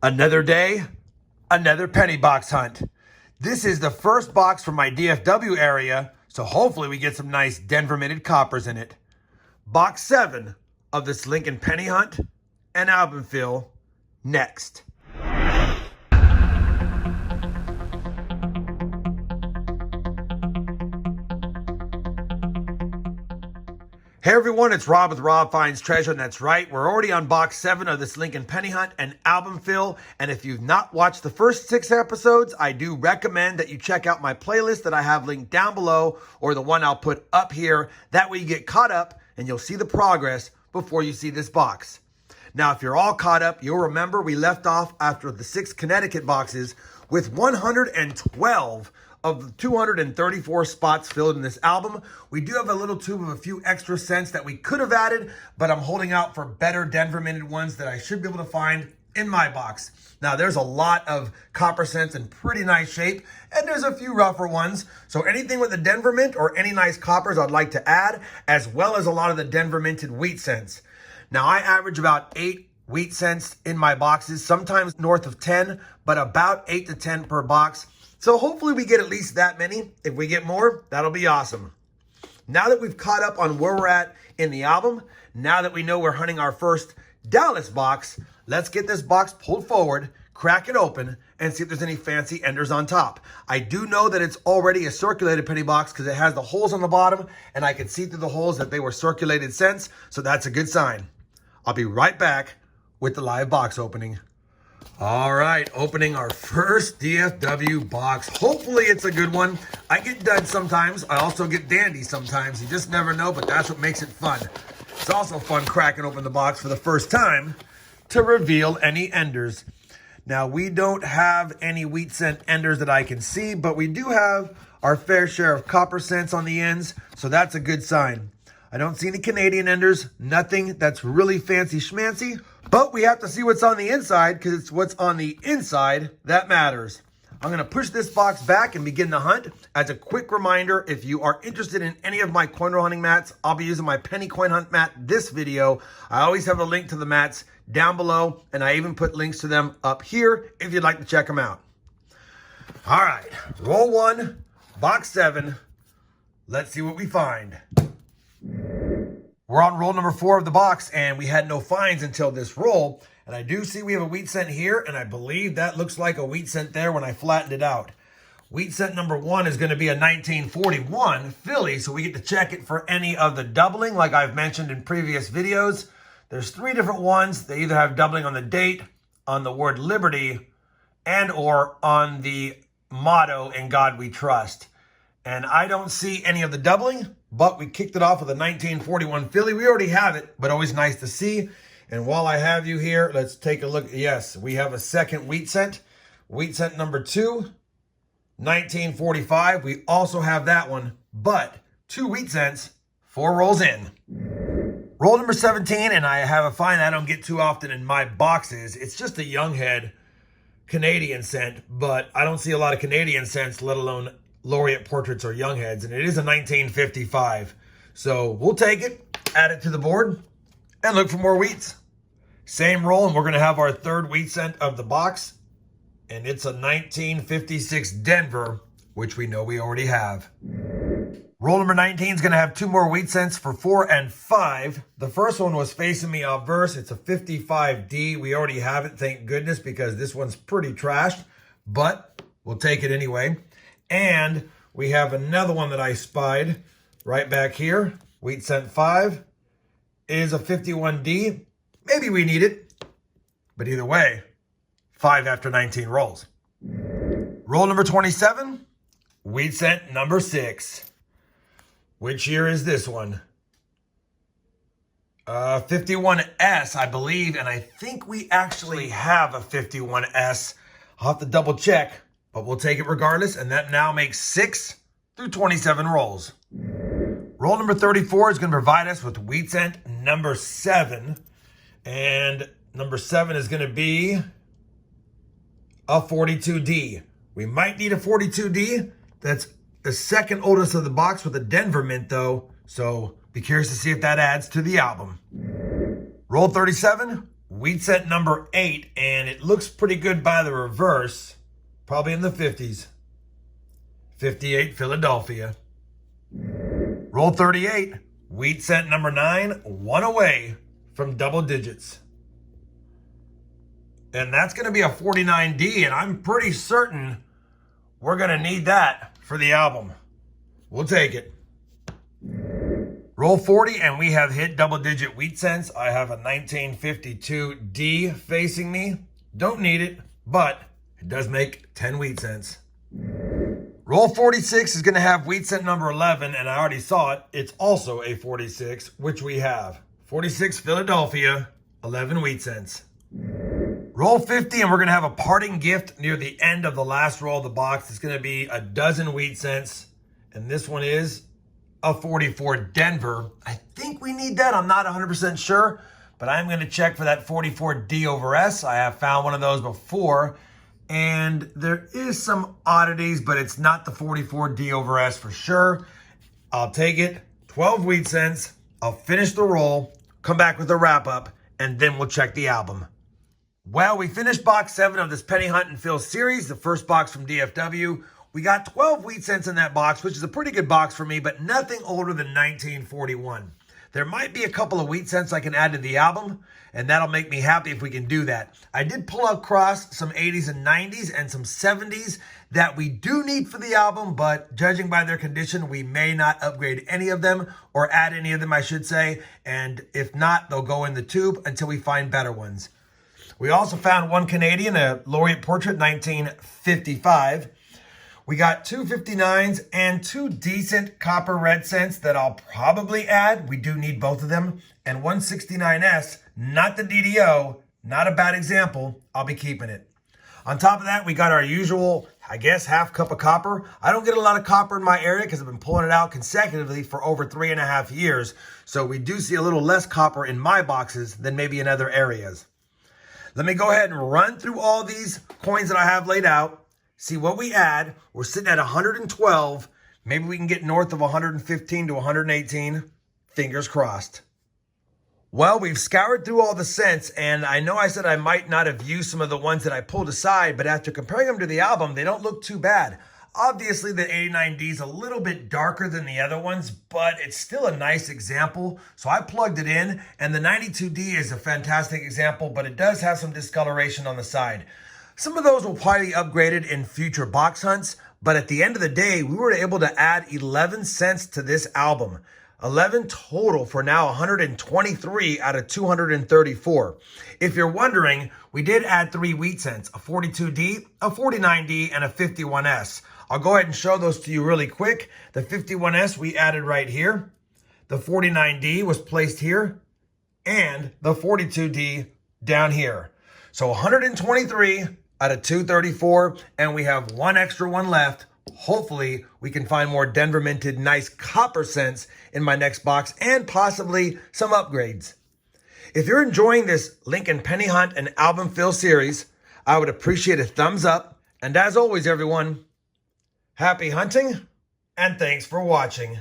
Another day, another penny box hunt. This is the first box from my DFW area, so hopefully we get some nice Denver minted coppers in it. Box 7 of this Lincoln penny hunt and album fill next. Hey everyone, it's Rob with RobFindsTreasure, and that's right, we're already on box 7 of this Lincoln penny hunt and album fill, and if you've not watched the first 6 episodes, I do recommend that you check out my playlist that I have linked down below, or the one I'll put up here. That way you get caught up and you'll see the progress before you see this box. Now, if you're all caught up, you'll remember we left off after the 6 Connecticut boxes with 112 of the 234 spots filled in this album. We do have a little tube of a few extra cents that we could have added, but I'm holding out for better Denver minted ones that I should be able to find in my box. Now, there's a lot of copper cents in pretty nice shape, and there's a few rougher ones. So anything with the Denver mint or any nice coppers I'd like to add, as well as a lot of the Denver minted wheat cents. Now, I average about 8 wheat cents in my boxes, sometimes north of 10, but about 8 to 10 per box. So hopefully we get at least that many. If we get more, that'll be awesome. Now that we've caught up on where we're at in the album, now that we know we're hunting our first Dallas box, let's get this box pulled forward, crack it open, and see if there's any fancy enders on top. I do know that it's already a circulated penny box because it has the holes on the bottom, and I can see through the holes that they were circulated cents, so that's a good sign. I'll be right back with the live box opening. All right, opening our first DFW box. Hopefully it's a good one. I get dud sometimes. I also get dandy sometimes. You just never know, but that's what makes it fun. It's also fun cracking open the box for the first time to reveal any enders. Now, we don't have any wheat cent enders that I can see, but we do have our fair share of copper cents on the ends, so that's a good sign. I don't see any Canadian enders, nothing that's really fancy schmancy, but we have to see what's on the inside because it's what's on the inside that matters. I'm going to push this box back and begin the hunt. As a quick reminder, if you are interested in any of my coin roll hunting mats, I'll be using my penny coin hunt mat this video. I always have a link to the mats down below, and I even put links to them up here if you'd like to check them out. All right, roll 1, box 7. Let's see what we find. We're on roll number 4 of the box, and we had no finds until this roll. And I do see we have a wheat cent here, and I believe that looks like a wheat cent there when I flattened it out. Wheat cent number 1 is going to be a 1941 Philly, so we get to check it for any of the doubling, like I've mentioned in previous videos. There's 3 different ones. They either have doubling on the date, on the word liberty, and or on the motto, "In God We Trust." And I don't see any of the doubling, but we kicked it off with a 1941 Philly. We already have it, but always nice to see. And while I have you here, let's take a look. Yes, we have a second wheat cent. Wheat cent number 2, 1945. We also have that one, but 2 wheat cents, 4 rolls in. Roll number 17, and I have a find I don't get too often in my boxes. It's just a young head Canadian cent, but I don't see a lot of Canadian cents, let alone laureate portraits or young heads, and it is a 1955. So we'll take it, add it to the board, and look for more wheats. Same roll, and we're going to have our 3rd wheat cent of the box, and it's a 1956 Denver, which we know we already have. Roll number 19 is going to have 2 more wheat cents for 4 and 5. The first one was facing me obverse. It's a 55D. We already have it, thank goodness, because this one's pretty trashed, but we'll take it anyway. And we have another one that I spied right back here. Wheat cent 5 is a 51D. Maybe we need it, but either way, 5 after 19 rolls. Roll number 27, wheat cent number 6. Which year is this one? 51S, I believe, and I think we actually have a 51S. I'll have to double check, but we'll take it regardless, and that now makes 6 through 27 rolls. Roll number 34 is going to provide us with wheat cent number 7, and number 7 is going to be a 42D. We might need a 42D. That's the second oldest of the box with a Denver mint, though, so be curious to see if that adds to the album. Roll 37, Wheat cent number 8, and it looks pretty good by the reverse, probably in the 50s. 58, Philadelphia. Roll 38. Wheat cent number 9, 1 away from double digits. And that's going to be a 49D, and I'm pretty certain we're going to need that for the album. We'll take it. Roll 40, and we have hit double-digit wheat cents. I have a 1952D facing me. Don't need it, but it does make 10 wheat cents. Roll 46 is going to have wheat cent number 11, and I already saw it. It's also a 46, which we have. 46 Philadelphia, 11 wheat cents. Roll 50, and we're going to have a parting gift near the end of the last roll of the box. It's going to be a dozen wheat cents, and this one is a 44 Denver. I think we need that. I'm not 100% sure, but I'm going to check for that 44 D over S. I have found one of those before, and there is some oddities, but it's not the 44 D over S for sure. I'll take it. 12 wheat cents. I'll finish the roll, come back with a wrap up, and then we'll check the album. Well, we finished box 7 of this Penny Hunt and Fill series, the first box from DFW. We got 12 wheat cents in that box, which is a pretty good box for me, but nothing older than 1941. There might be a couple of wheat cents I can add to the album, and that'll make me happy if we can do that. I did pull across some 80s and 90s and some 70s that we do need for the album, but judging by their condition, we may not upgrade any of them, or add any of them, I should say, and if not, they'll go in the tube until we find better ones. We also found one Canadian, a Laureate Portrait, 1955. We got 2 59s and 2 decent copper red cents that I'll probably add. We do need both of them. And 169S, not the DDO, not a bad example. I'll be keeping it. On top of that, we got our usual, I guess, half cup of copper. I don't get a lot of copper in my area because I've been pulling it out consecutively for over 3.5 years. So we do see a little less copper in my boxes than maybe in other areas. Let me go ahead and run through all these coins that I have laid out. See what we add. We're sitting at 112. Maybe we can get north of 115 to 118. Fingers crossed. Well, we've scoured through all the cents, and I know I said I might not have used some of the ones that I pulled aside, but after comparing them to the album, they don't look too bad. Obviously, the 89D is a little bit darker than the other ones, but it's still a nice example. So I plugged it in, and the 92D is a fantastic example, but it does have some discoloration on the side. Some of those will probably be upgraded in future box hunts, but at the end of the day, we were able to add 11 cents to this album. 11 total for now 123 out of 234. If you're wondering, we did add 3 wheat cents, a 42D, a 49D, and a 51S. I'll go ahead and show those to you really quick. The 51S we added right here. The 49D was placed here, and the 42D down here. So 123 out of 234, and we have one extra one left. Hopefully, we can find more Denver minted nice copper cents in my next box and possibly some upgrades. If you're enjoying this Lincoln Penny Hunt and Album Fill series, I would appreciate a thumbs up. And as always, everyone, happy hunting and thanks for watching.